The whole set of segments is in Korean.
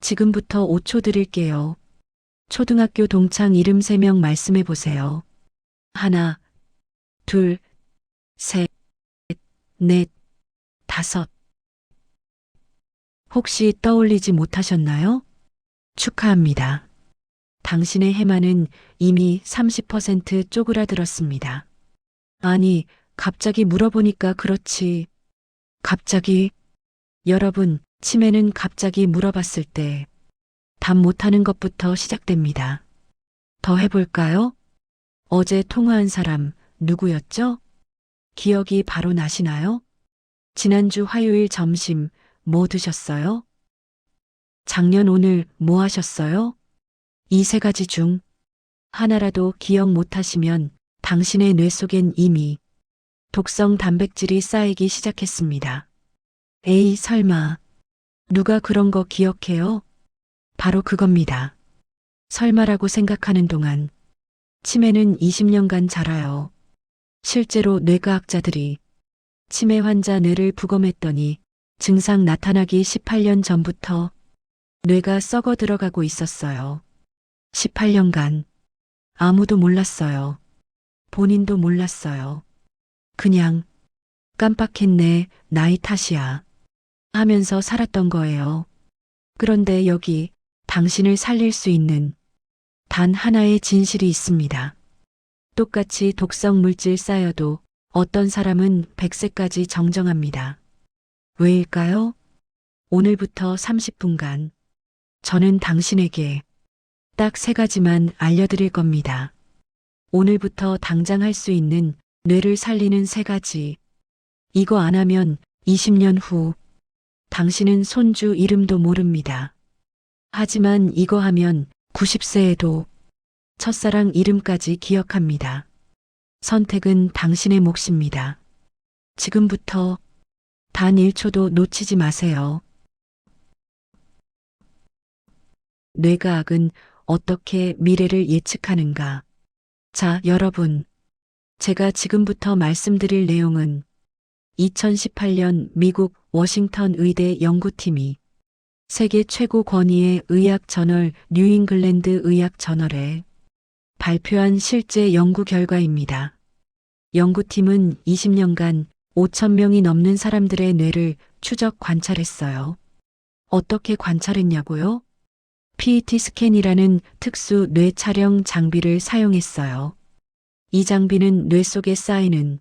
지금부터 5초 드릴게요. 초등학교 동창 이름 3명 말씀해 보세요. 하나, 둘, 셋, 넷, 다섯. 혹시 떠올리지 못하셨나요? 축하합니다. 당신의 해마는 이미 30% 쪼그라들었습니다. 아니, 갑자기 물어보니까 그렇지. 갑자기, 여러분, 치매는 갑자기 물어봤을 때 답 못하는 것부터 시작됩니다. 더 해볼까요? 어제 통화한 사람 누구였죠? 기억이 바로 나시나요? 지난주 화요일 점심 뭐 드셨어요? 작년 오늘 뭐 하셨어요? 이 3가지 중 하나라도 기억 못하시면 당신의 뇌 속엔 이미 독성 단백질이 쌓이기 시작했습니다. 에이, 설마. 누가 그런 거 기억해요? 바로 그겁니다. 설마라고 생각하는 동안 치매는 20년간 자라요. 실제로 뇌과학자들이 치매 환자 뇌를 부검했더니 증상 나타나기 18년 전부터 뇌가 썩어 들어가고 있었어요. 18년간 아무도 몰랐어요. 본인도 몰랐어요. 그냥 깜빡했네, 나이 탓이야 하면서 살았던 거예요. 그런데 여기 당신을 살릴 수 있는 단 하나의 진실이 있습니다. 똑같이 독성 물질 쌓여도 어떤 사람은 100세까지 정정합니다. 왜일까요? 오늘부터 30분간 저는 당신에게 딱 3가지만 알려드릴 겁니다. 오늘부터 당장 할 수 있는 뇌를 살리는 3가지. 이거 안 하면 20년 후 당신은 손주 이름도 모릅니다. 하지만 이거 하면 90세에도 첫사랑 이름까지 기억합니다. 선택은 당신의 몫입니다. 지금부터 단 1초도 놓치지 마세요. 뇌과학은 어떻게 미래를 예측하는가? 자, 여러분. 제가 지금부터 말씀드릴 내용은 2018년 미국 워싱턴 의대 연구팀이 세계 최고 권위의 의학 저널 뉴잉글랜드 의학 저널에 발표한 실제 연구 결과입니다. 연구팀은 20년간 5,000명이 넘는 사람들의 뇌를 추적 관찰했어요. 어떻게 관찰했냐고요? PET 스캔이라는 특수 뇌 촬영 장비를 사용했어요. 이 장비는 뇌 속에 쌓이는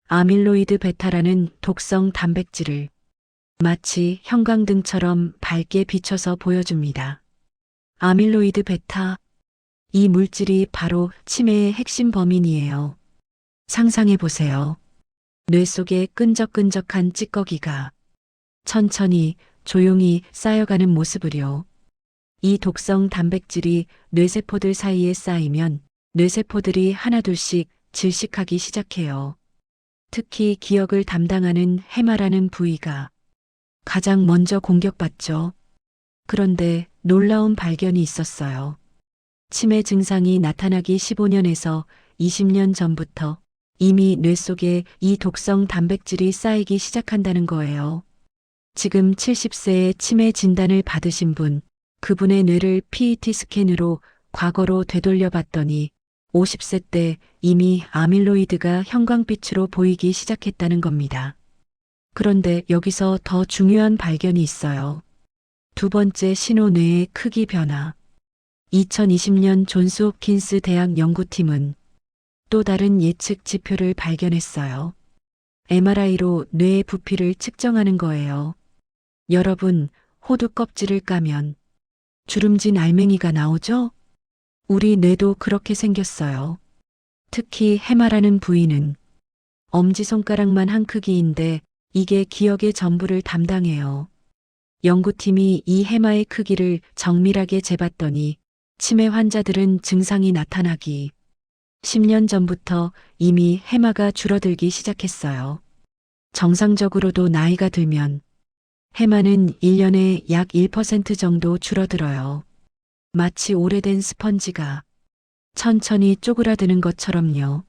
아밀로이드 베타라는 독성 단백질을 마치 형광등처럼 밝게 비춰서 보여줍니다. 아밀로이드 베타, 이 물질이 바로 치매의 핵심 범인이에요. 상상해 보세요. 뇌 속에 끈적끈적한 찌꺼기가 천천히 조용히 쌓여가는 모습을요. 이 독성 단백질이 뇌세포들 사이에 쌓이면 뇌세포들이 하나둘씩 질식하기 시작해요. 특히 기억을 담당하는 해마라는 부위가 가장 먼저 공격받죠. 그런데 놀라운 발견이 있었어요. 치매 증상이 나타나기 15년에서 20년 전부터 이미 뇌 속에 이 독성 단백질이 쌓이기 시작한다는 거예요. 지금 70세의 치매 진단을 받으신 분, 그분의 뇌를 PET 스캔으로 과거로 되돌려 봤더니 50세 때 이미 아밀로이드가 형광빛으로 보이기 시작했다는 겁니다. 그런데 여기서 더 중요한 발견이 있어요. 2번째 신호뇌의 크기 변화. 2020년 존스 홉킨스 대학 연구팀은 또 다른 예측 지표를 발견했어요. MRI로 뇌의 부피를 측정하는 거예요. 여러분, 호두 껍질을 까면 주름진 알맹이가 나오죠? 우리 뇌도 그렇게 생겼어요. 특히 해마라는 부위는 엄지손가락만 한 크기인데 이게 기억의 전부를 담당해요. 연구팀이 이 해마의 크기를 정밀하게 재봤더니 치매 환자들은 증상이 나타나기 10년 전부터 이미 해마가 줄어들기 시작했어요. 정상적으로도 나이가 들면 해마는 1년에 약 1% 정도 줄어들어요. 마치 오래된 스펀지가 천천히 쪼그라드는 것처럼요.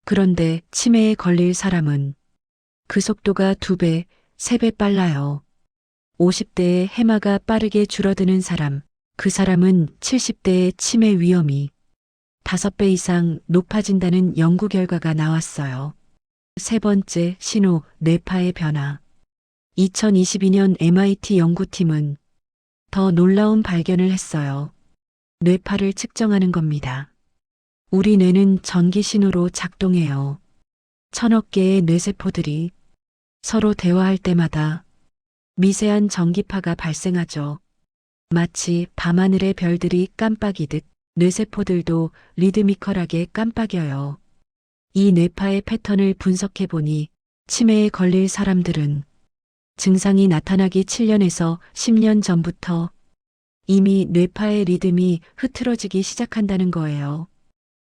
그런데 치매에 걸릴 사람은 그 속도가 2배, 3배 빨라요. 50대의 해마가 빠르게 줄어드는 사람, 그 사람은 70대의 치매 위험이 5배 이상 높아진다는 연구 결과가 나왔어요. 세 번째, 신호, 뇌파의 변화. 2022년 MIT 연구팀은 더 놀라운 발견을 했어요. 뇌파를 측정하는 겁니다. 우리 뇌는 전기 신호로 작동해요. 1000억 개의 뇌세포들이 서로 대화할 때마다 미세한 전기파가 발생하죠. 마치 밤하늘의 별들이 깜빡이듯 뇌세포들도 리드미컬하게 깜빡여요. 이 뇌파의 패턴을 분석해 보니 치매에 걸릴 사람들은 증상이 나타나기 7년에서 10년 전부터 이미 뇌파의 리듬이 흐트러지기 시작한다는 거예요.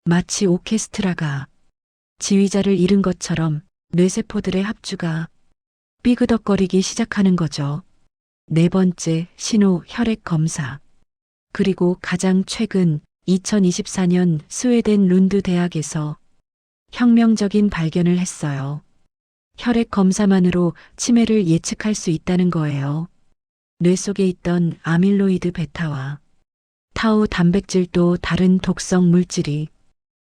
마치 오케스트라가 지휘자를 잃은 것처럼 뇌세포들의 합주가 삐그덕거리기 시작하는 거죠. 네 번째, 신호 혈액 검사. 그리고 가장 최근 2024년 스웨덴 룬드 대학에서 혁명적인 발견을 했어요. 혈액 검사만으로 치매를 예측할 수 있다는 거예요. 뇌 속에 있던 아밀로이드 베타와 타우 단백질도 다른 독성 물질이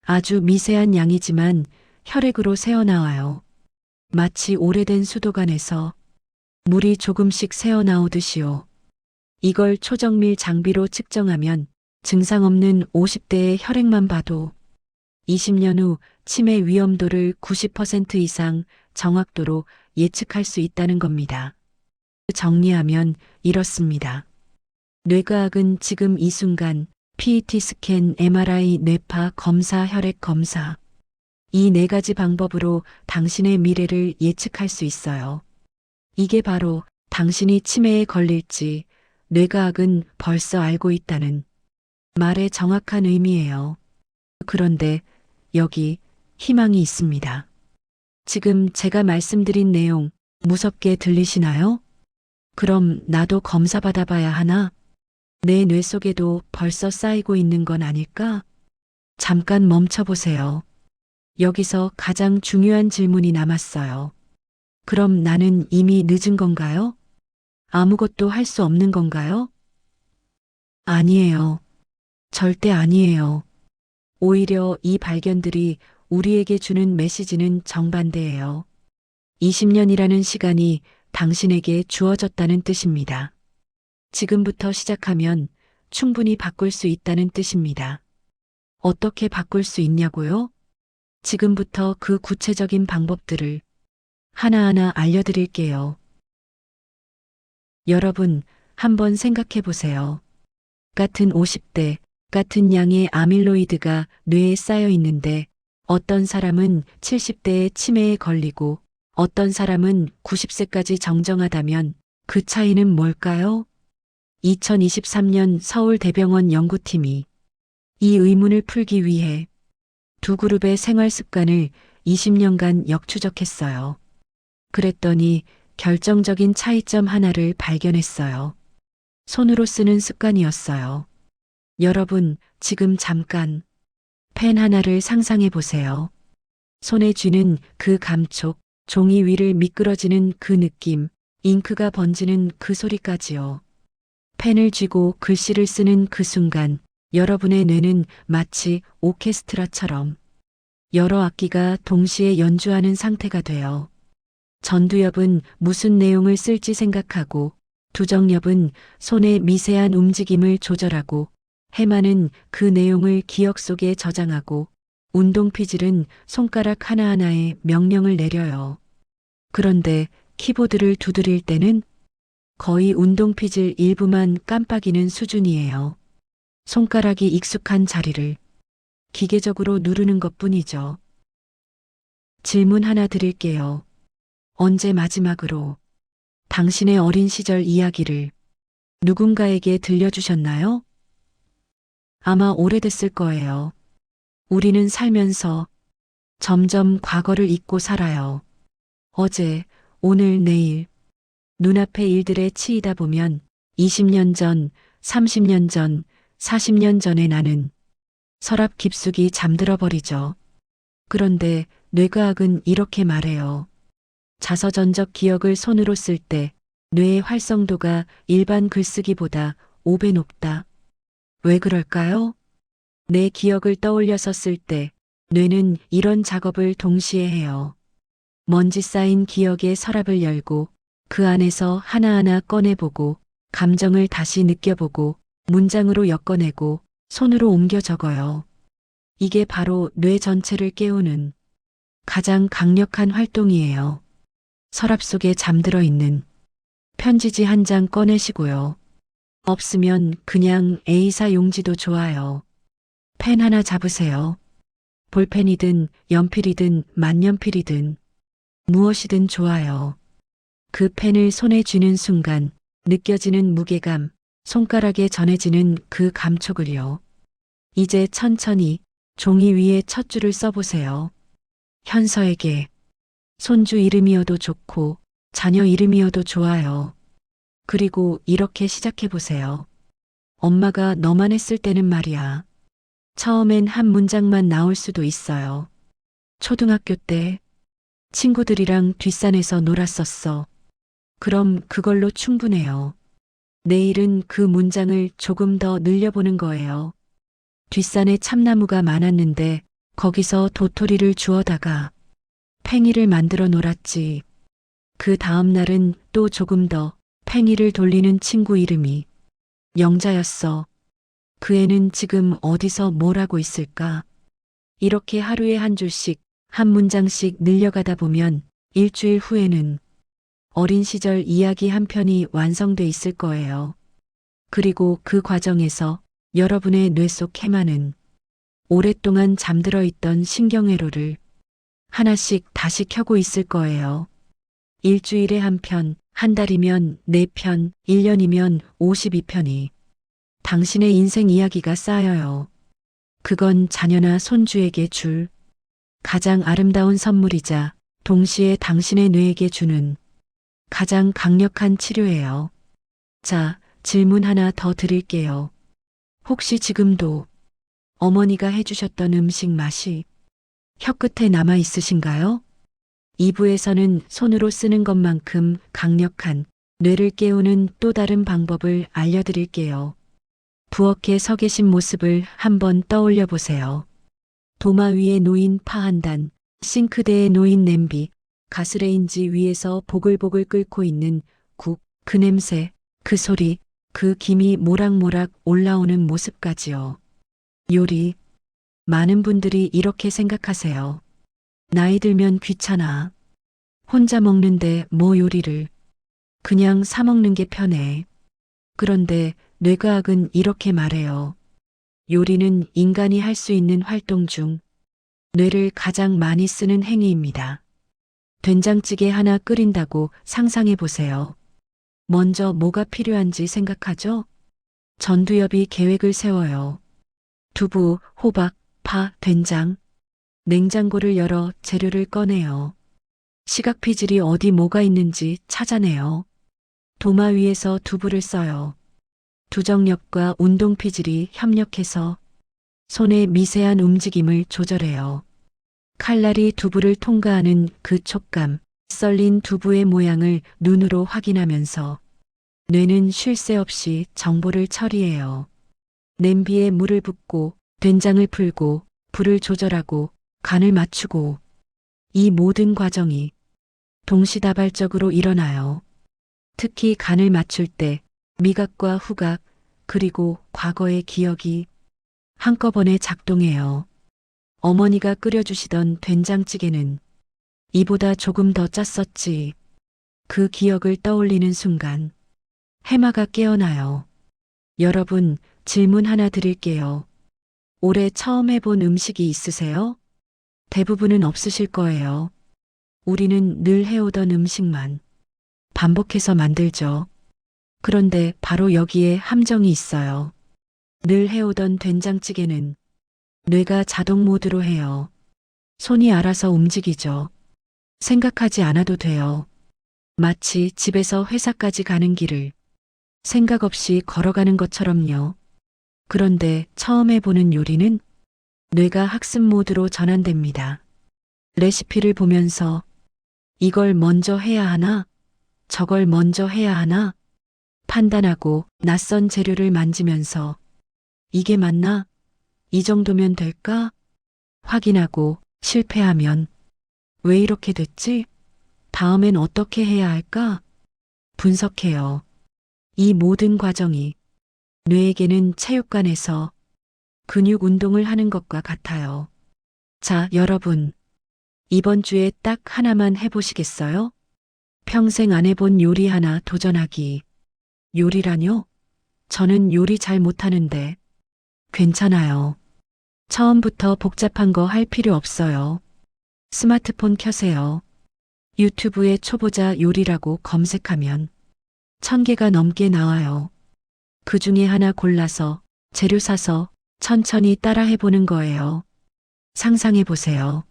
아주 미세한 양이지만 혈액으로 새어나와요. 마치 오래된 수도관에서 물이 조금씩 새어나오듯이요. 이걸 초정밀 장비로 측정하면 증상 없는 50대의 혈액만 봐도 20년 후 치매 위험도를 90% 이상 정확도로 예측할 수 있다는 겁니다. 정리하면 이렇습니다. 뇌과학은 지금 이 순간 PET 스캔, MRI, 뇌파 검사, 혈액 검사 이 네 가지 방법으로 당신의 미래를 예측할 수 있어요. 이게 바로 당신이 치매에 걸릴지 뇌과학은 벌써 알고 있다는 말의 정확한 의미예요. 그런데 여기 희망이 있습니다. 지금 제가 말씀드린 내용 무섭게 들리시나요? 그럼 나도 검사 받아봐야 하나? 내 뇌 속에도 벌써 쌓이고 있는 건 아닐까? 잠깐 멈춰보세요. 여기서 가장 중요한 질문이 남았어요. 그럼 나는 이미 늦은 건가요? 아무것도 할 수 없는 건가요? 아니에요. 절대 아니에요. 오히려 이 발견들이 우리에게 주는 메시지는 정반대예요. 20년이라는 시간이 당신에게 주어졌다는 뜻입니다. 지금부터 시작하면 충분히 바꿀 수 있다는 뜻입니다. 어떻게 바꿀 수 있냐고요? 지금부터 그 구체적인 방법들을 하나하나 알려드릴게요. 여러분, 한번 생각해 보세요. 같은 50대, 같은 양의 아밀로이드가 뇌에 쌓여 있는데 어떤 사람은 70대에 치매에 걸리고 어떤 사람은 90세까지 정정하다면 그 차이는 뭘까요? 2023년 서울대병원 연구팀이 이 의문을 풀기 위해 두 그룹의 생활 습관을 20년간 역추적했어요. 그랬더니 결정적인 차이점 하나를 발견했어요. 손으로 쓰는 습관이었어요. 여러분, 지금 잠깐 펜 하나를 상상해 보세요. 손에 쥐는 그 감촉, 종이 위를 미끄러지는 그 느낌, 잉크가 번지는 그 소리까지요. 펜을 쥐고 글씨를 쓰는 그 순간 여러분의 뇌는 마치 오케스트라처럼 여러 악기가 동시에 연주하는 상태가 돼요. 전두엽은 무슨 내용을 쓸지 생각하고 두정엽은 손의 미세한 움직임을 조절하고 해마는 그 내용을 기억 속에 저장하고 운동피질은 손가락 하나하나에 명령을 내려요. 그런데 키보드를 두드릴 때는 거의 운동피질 일부만 깜빡이는 수준이에요. 손가락이 익숙한 자리를 기계적으로 누르는 것뿐이죠. 질문 하나 드릴게요. 언제 마지막으로 당신의 어린 시절 이야기를 누군가에게 들려주셨나요? 아마 오래됐을 거예요. 우리는 살면서 점점 과거를 잊고 살아요. 어제, 오늘, 내일. 눈앞의 일들에 치이다 보면 20년 전, 30년 전, 40년 전의 나는 서랍 깊숙이 잠들어 버리죠. 그런데 뇌과학은 이렇게 말해요. 자서전적 기억을 손으로 쓸 때 뇌의 활성도가 일반 글쓰기보다 5배 높다. 왜 그럴까요? 내 기억을 떠올려서 쓸 때 뇌는 이런 작업을 동시에 해요. 먼지 쌓인 기억의 서랍을 열고 그 안에서 하나하나 꺼내보고 감정을 다시 느껴보고 문장으로 엮어내고 손으로 옮겨 적어요. 이게 바로 뇌 전체를 깨우는 가장 강력한 활동이에요. 서랍 속에 잠들어 있는 편지지 한 장 꺼내시고요. 없으면 그냥 A사 용지도 좋아요. 펜 하나 잡으세요. 볼펜이든 연필이든 만년필이든 무엇이든 좋아요. 그 펜을 손에 쥐는 순간 느껴지는 무게감, 손가락에 전해지는 그 감촉을요. 이제 천천히 종이 위에 첫 줄을 써보세요. 현서에게 손주 이름이어도 좋고 자녀 이름이어도 좋아요. 그리고 이렇게 시작해보세요. 엄마가 너만 했을 때는 말이야. 처음엔 한 문장만 나올 수도 있어요. 초등학교 때 친구들이랑 뒷산에서 놀았었어. 그럼 그걸로 충분해요. 내일은 그 문장을 조금 더 늘려보는 거예요. 뒷산에 참나무가 많았는데 거기서 도토리를 주워다가 팽이를 만들어 놀았지. 그 다음 날은 또 조금 더 팽이를 돌리는 친구 이름이 영자였어. 그 애는 지금 어디서 뭘 하고 있을까? 이렇게 하루에 한 줄씩, 한 문장씩 늘려가다 보면 일주일 후에는 어린 시절 이야기 한 편이 완성돼 있을 거예요. 그리고 그 과정에서 여러분의 뇌 속 해마는 오랫동안 잠들어 있던 신경회로를 하나씩 다시 켜고 있을 거예요. 일주일에 한 편, 한 달이면 4편, 1년이면 52편이 당신의 인생 이야기가 쌓여요. 그건 자녀나 손주에게 줄 가장 아름다운 선물이자 동시에 당신의 뇌에게 주는 가장 강력한 치료예요. 자, 질문 하나 더 드릴게요. 혹시 지금도 어머니가 해주셨던 음식 맛이 혀끝에 남아 있으신가요? 2부에서는 손으로 쓰는 것만큼 강력한 뇌를 깨우는 또 다른 방법을 알려드릴게요. 부엌에 서 계신 모습을 한번 떠올려 보세요. 도마 위에 놓인 파 한 단, 싱크대에 놓인 냄비, 가스레인지 위에서 보글보글 끓고 있는 국, 그 냄새, 그 소리, 그 김이 모락모락 올라오는 모습까지요. 요리. 많은 분들이 이렇게 생각하세요. 나이 들면 귀찮아. 혼자 먹는데 뭐 요리를. 그냥 사 먹는 게 편해. 그런데 뇌과학은 이렇게 말해요. 요리는 인간이 할 수 있는 활동 중 뇌를 가장 많이 쓰는 행위입니다. 된장찌개 하나 끓인다고 상상해 보세요. 먼저 뭐가 필요한지 생각하죠? 전두엽이 계획을 세워요. 두부, 호박, 파, 된장. 냉장고를 열어 재료를 꺼내요. 시각피질이 어디 뭐가 있는지 찾아내요. 도마 위에서 두부를 써요. 두정력과 운동피질이 협력해서 손의 미세한 움직임을 조절해요. 칼날이 두부를 통과하는 그 촉감, 썰린 두부의 모양을 눈으로 확인하면서 뇌는 쉴 새 없이 정보를 처리해요. 냄비에 물을 붓고 된장을 풀고 불을 조절하고 간을 맞추고 이 모든 과정이 동시다발적으로 일어나요. 특히 간을 맞출 때 미각과 후각 그리고 과거의 기억이 한꺼번에 작동해요. 어머니가 끓여주시던 된장찌개는 이보다 조금 더 짰었지. 그 기억을 떠올리는 순간 해마가 깨어나요. 여러분, 질문 하나 드릴게요. 올해 처음 해본 음식이 있으세요? 대부분은 없으실 거예요. 우리는 늘 해오던 음식만 반복해서 만들죠. 그런데 바로 여기에 함정이 있어요. 늘 해오던 된장찌개는 뇌가 자동 모드로 해요. 손이 알아서 움직이죠. 생각하지 않아도 돼요. 마치 집에서 회사까지 가는 길을 생각 없이 걸어가는 것처럼요. 그런데 처음 해보는 요리는 뇌가 학습 모드로 전환됩니다. 레시피를 보면서 이걸 먼저 해야 하나? 저걸 먼저 해야 하나? 판단하고 낯선 재료를 만지면서 이게 맞나? 이 정도면 될까? 확인하고 실패하면 왜 이렇게 됐지? 다음엔 어떻게 해야 할까? 분석해요. 이 모든 과정이 뇌에게는 체육관에서 근육 운동을 하는 것과 같아요. 자, 여러분. 이번 주에 딱 하나만 해보시겠어요? 평생 안 해본 요리 하나 도전하기. 요리라뇨? 저는 요리 잘 못하는데. 괜찮아요. 처음부터 복잡한 거 할 필요 없어요. 스마트폰 켜세요. 유튜브에 초보자 요리라고 검색하면 1000개가 넘게 나와요. 그 중에 하나 골라서 재료 사서 천천히 따라 해보는 거예요. 상상해 보세요.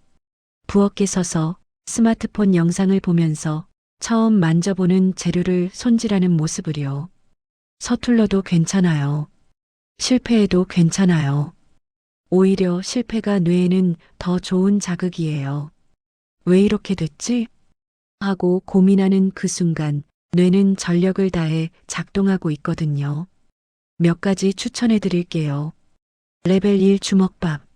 부엌에 서서 스마트폰 영상을 보면서 처음 만져보는 재료를 손질하는 모습을요. 서툴러도 괜찮아요. 실패해도 괜찮아요. 오히려 실패가 뇌에는 더 좋은 자극이에요. 왜 이렇게 됐지? 하고 고민하는 그 순간 뇌는 전력을 다해 작동하고 있거든요. 몇 가지 추천해 드릴게요. 레벨 1 주먹밥.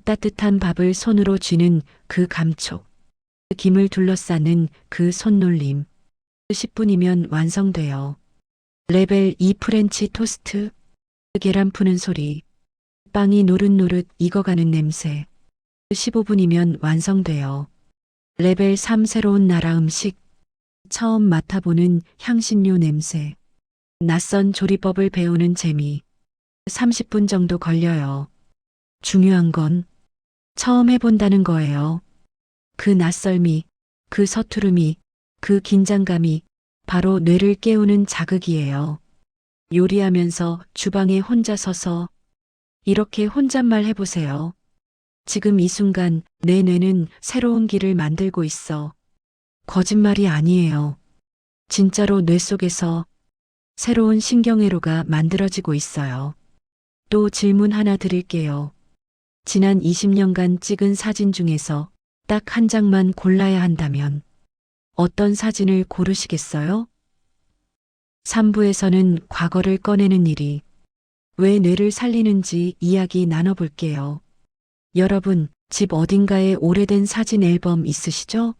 따뜻한 밥을 손으로 쥐는 그 감촉. 김을 둘러싸는 그 손놀림. 10분이면 완성돼요. 레벨 2 프렌치 토스트. 계란 푸는 소리. 빵이 노릇노릇 익어가는 냄새. 15분이면 완성돼요. 레벨 3 새로운 나라 음식. 처음 맡아보는 향신료 냄새. 낯선 조리법을 배우는 재미. 30분 정도 걸려요. 중요한 건 처음 해본다는 거예요. 그 낯설미, 그 서투름이, 그 긴장감이 바로 뇌를 깨우는 자극이에요. 요리하면서 주방에 혼자 서서 이렇게 혼잣말 해보세요. 지금 이 순간 내 뇌는 새로운 길을 만들고 있어. 거짓말이 아니에요. 진짜로 뇌 속에서 새로운 신경회로가 만들어지고 있어요. 또 질문 하나 드릴게요. 지난 20년간 찍은 사진 중에서 딱 한 장만 골라야 한다면 어떤 사진을 고르시겠어요? 3부에서는 과거를 꺼내는 일이 왜 뇌를 살리는지 이야기 나눠볼게요. 여러분, 집 어딘가에 오래된 사진 앨범 있으시죠?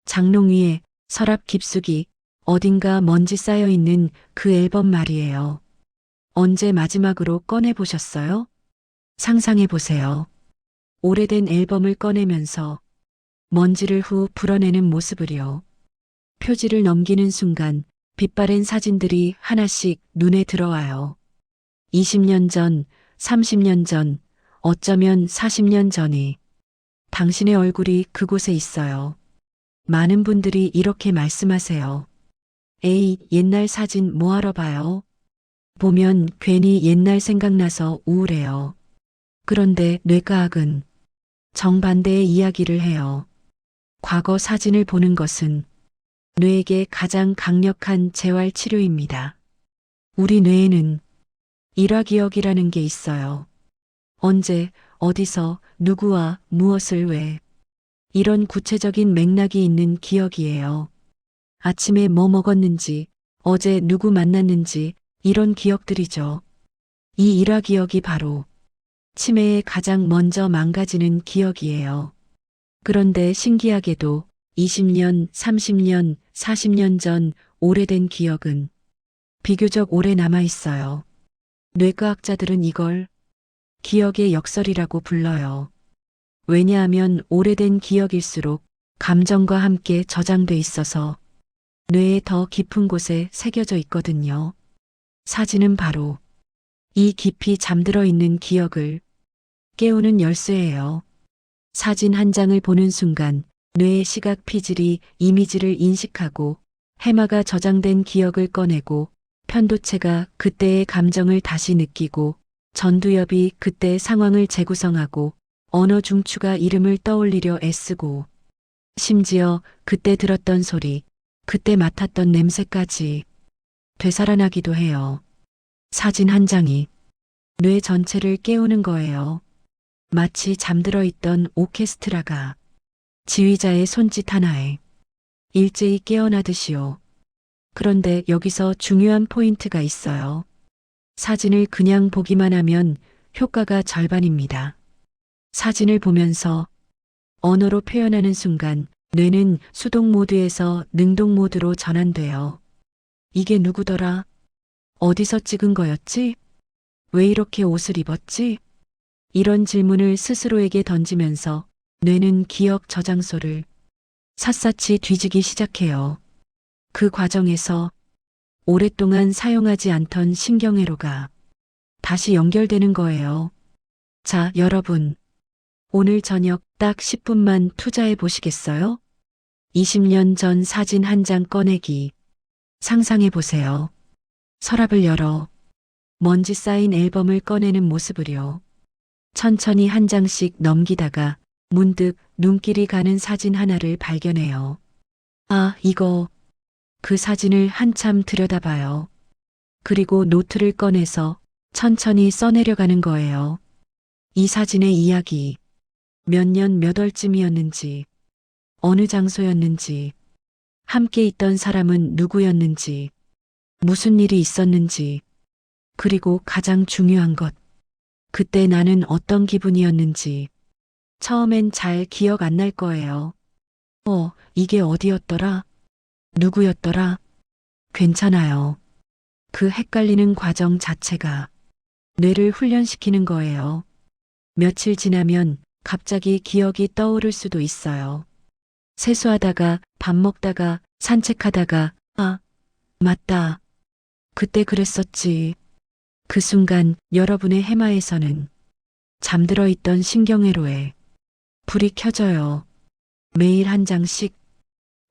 장롱 위에 서랍 깊숙이 어딘가 먼지 쌓여 있는 그 앨범 말이에요. 언제 마지막으로 꺼내보셨어요? 상상해 보세요. 오래된 앨범을 꺼내면서 먼지를 후 불어내는 모습을요. 표지를 넘기는 순간 빛바랜 사진들이 하나씩 눈에 들어와요. 20년 전, 30년 전, 어쩌면 40년 전이 당신의 얼굴이 그곳에 있어요. 많은 분들이 이렇게 말씀하세요. 에이, 옛날 사진 뭐하러 봐요? 보면 괜히 옛날 생각나서 우울해요. 그런데 뇌과학은 정반대의 이야기를 해요. 과거 사진을 보는 것은 뇌에게 가장 강력한 재활 치료입니다. 우리 뇌에는 일화기억이라는 게 있어요. 언제, 어디서, 누구와, 무엇을 왜. 이런 구체적인 맥락이 있는 기억이에요. 아침에 뭐 먹었는지, 어제 누구 만났는지, 이런 기억들이죠. 이 일화기억이 바로 치매에 가장 먼저 망가지는 기억이에요. 그런데 신기하게도 20년, 30년, 40년 전 오래된 기억은 비교적 오래 남아 있어요. 뇌과학자들은 이걸 기억의 역설이라고 불러요. 왜냐하면 오래된 기억일수록 감정과 함께 저장돼 있어서 뇌의 더 깊은 곳에 새겨져 있거든요. 사진은 바로 이 깊이 잠들어 있는 기억을 깨우는 열쇠예요. 사진 한 장을 보는 순간 뇌의 시각 피질이 이미지를 인식하고 해마가 저장된 기억을 꺼내고 편도체가 그때의 감정을 다시 느끼고 전두엽이 그때의 상황을 재구성하고 언어 중추가 이름을 떠올리려 애쓰고 심지어 그때 들었던 소리, 그때 맡았던 냄새까지 되살아나기도 해요. 사진 한 장이 뇌 전체를 깨우는 거예요. 마치 잠들어 있던 오케스트라가 지휘자의 손짓 하나에 일제히 깨어나듯이요. 그런데 여기서 중요한 포인트가 있어요. 사진을 그냥 보기만 하면 효과가 절반입니다. 사진을 보면서 언어로 표현하는 순간 뇌는 수동 모드에서 능동 모드로 전환돼요. 이게 누구더라? 어디서 찍은 거였지? 왜 이렇게 옷을 입었지? 이런 질문을 스스로에게 던지면서 뇌는 기억 저장소를 샅샅이 뒤지기 시작해요. 그 과정에서 오랫동안 사용하지 않던 신경회로가 다시 연결되는 거예요. 자, 여러분. 오늘 저녁 딱 10분만 투자해 보시겠어요? 20년 전 사진 한 장 꺼내기. 상상해 보세요. 서랍을 열어 먼지 쌓인 앨범을 꺼내는 모습을요. 천천히 한 장씩 넘기다가 문득 눈길이 가는 사진 하나를 발견해요. 아, 이거. 그 사진을 한참 들여다봐요. 그리고 노트를 꺼내서 천천히 써내려가는 거예요. 이 사진의 이야기. 몇 년 몇 월쯤이었는지, 어느 장소였는지, 함께 있던 사람은 누구였는지, 무슨 일이 있었는지, 그리고 가장 중요한 것. 그때 나는 어떤 기분이었는지. 처음엔 잘 기억 안 날 거예요. 이게 어디였더라? 누구였더라? 괜찮아요. 그 헷갈리는 과정 자체가 뇌를 훈련시키는 거예요. 며칠 지나면 갑자기 기억이 떠오를 수도 있어요. 세수하다가, 밥 먹다가, 산책하다가, 아, 맞다. 그때 그랬었지. 그 순간 여러분의 해마에서는 잠들어 있던 신경회로에 불이 켜져요. 매일 한 장씩.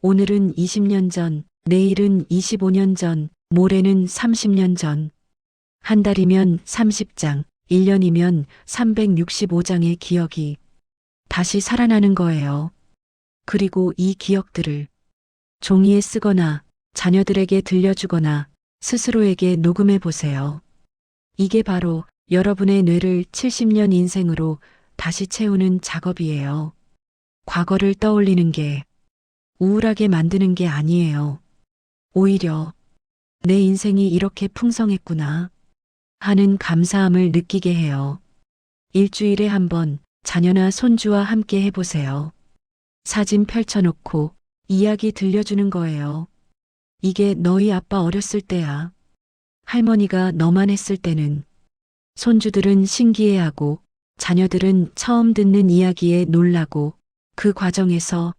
오늘은 20년 전, 내일은 25년 전, 모레는 30년 전. 한 달이면 30장, 1년이면 365장의 기억이 다시 살아나는 거예요. 그리고 이 기억들을 종이에 쓰거나 자녀들에게 들려주거나 스스로에게 녹음해 보세요. 이게 바로 여러분의 뇌를 70년 인생으로 다시 채우는 작업이에요. 과거를 떠올리는 게 우울하게 만드는 게 아니에요. 오히려 내 인생이 이렇게 풍성했구나 하는 감사함을 느끼게 해요. 일주일에 한 번 자녀나 손주와 함께 해보세요. 사진 펼쳐놓고 이야기 들려주는 거예요. 이게 너희 아빠 어렸을 때야. 할머니가 너만 했을 때는. 손주들은 신기해하고 자녀들은 처음 듣는 이야기에 놀라고 그 과정에서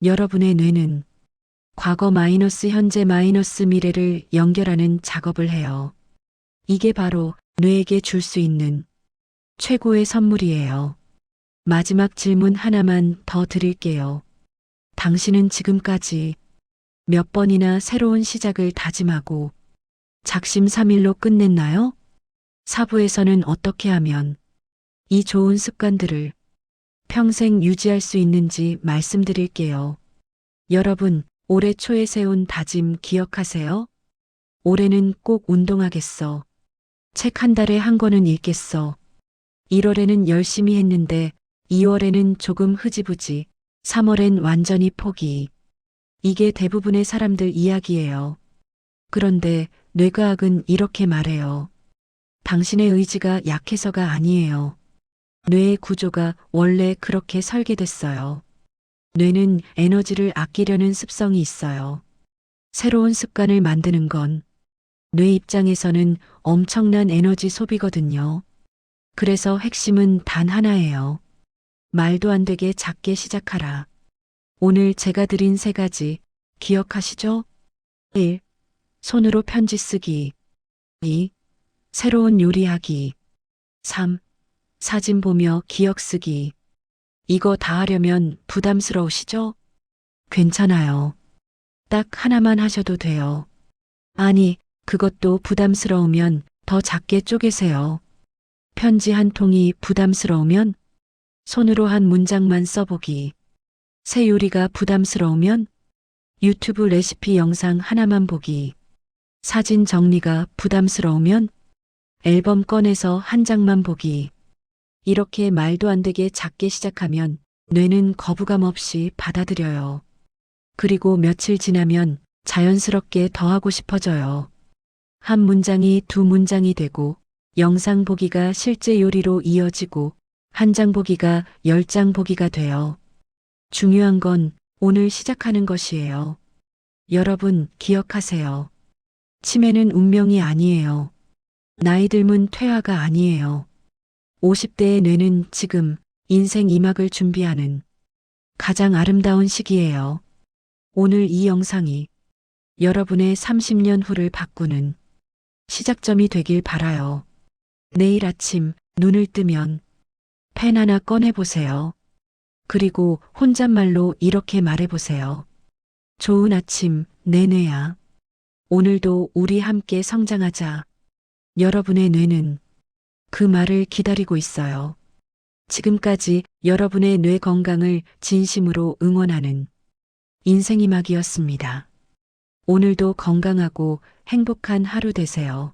여러분의 뇌는 과거 마이너스 현재 마이너스 미래를 연결하는 작업을 해요. 이게 바로 뇌에게 줄 수 있는 최고의 선물이에요. 마지막 질문 하나만 더 드릴게요. 당신은 지금까지 몇 번이나 새로운 시작을 다짐하고 작심삼일로 끝냈나요? 사부에서는 어떻게 하면 이 좋은 습관들을 평생 유지할 수 있는지 말씀드릴게요. 여러분, 올해 초에 세운 다짐 기억하세요? 올해는 꼭 운동하겠어. 책 한 달에 한 권은 읽겠어. 1월에는 열심히 했는데 2월에는 조금 흐지부지, 3월엔 완전히 포기. 이게 대부분의 사람들 이야기예요. 그런데 뇌과학은 이렇게 말해요. 당신의 의지가 약해서가 아니에요. 뇌의 구조가 원래 그렇게 설계됐어요. 뇌는 에너지를 아끼려는 습성이 있어요. 새로운 습관을 만드는 건 뇌 입장에서는 엄청난 에너지 소비거든요. 그래서 핵심은 단 하나예요. 말도 안 되게 작게 시작하라. 오늘 제가 드린 3가지 기억하시죠? 1. 손으로 편지 쓰기. 2. 새로운 요리하기. 3. 사진 보며 기억 쓰기. 이거 다 하려면 부담스러우시죠? 괜찮아요. 딱 하나만 하셔도 돼요. 아니, 그것도 부담스러우면 더 작게 쪼개세요. 편지 한 통이 부담스러우면 손으로 한 문장만 써보기. 새 요리가 부담스러우면 유튜브 레시피 영상 하나만 보기. 사진 정리가 부담스러우면 앨범 꺼내서 한 장만 보기. 이렇게 말도 안 되게 작게 시작하면 뇌는 거부감 없이 받아들여요. 그리고 며칠 지나면 자연스럽게 더 하고 싶어져요. 한 문장이 두 문장이 되고, 영상 보기가 실제 요리로 이어지고, 한 장 보기가 10장 보기가 돼요. 중요한 건 오늘 시작하는 것이에요. 여러분, 기억하세요. 치매는 운명이 아니에요. 나이 들면 퇴화가 아니에요. 50대의 뇌는 지금 인생 2막을 준비하는 가장 아름다운 시기예요. 오늘 이 영상이 여러분의 30년 후를 바꾸는 시작점이 되길 바라요. 내일 아침 눈을 뜨면 펜 하나 꺼내보세요. 그리고 혼잣말로 이렇게 말해보세요. 좋은 아침, 내 뇌야. 오늘도 우리 함께 성장하자. 여러분의 뇌는 그 말을 기다리고 있어요. 지금까지 여러분의 뇌 건강을 진심으로 응원하는 인생이막이었습니다. 오늘도 건강하고 행복한 하루 되세요.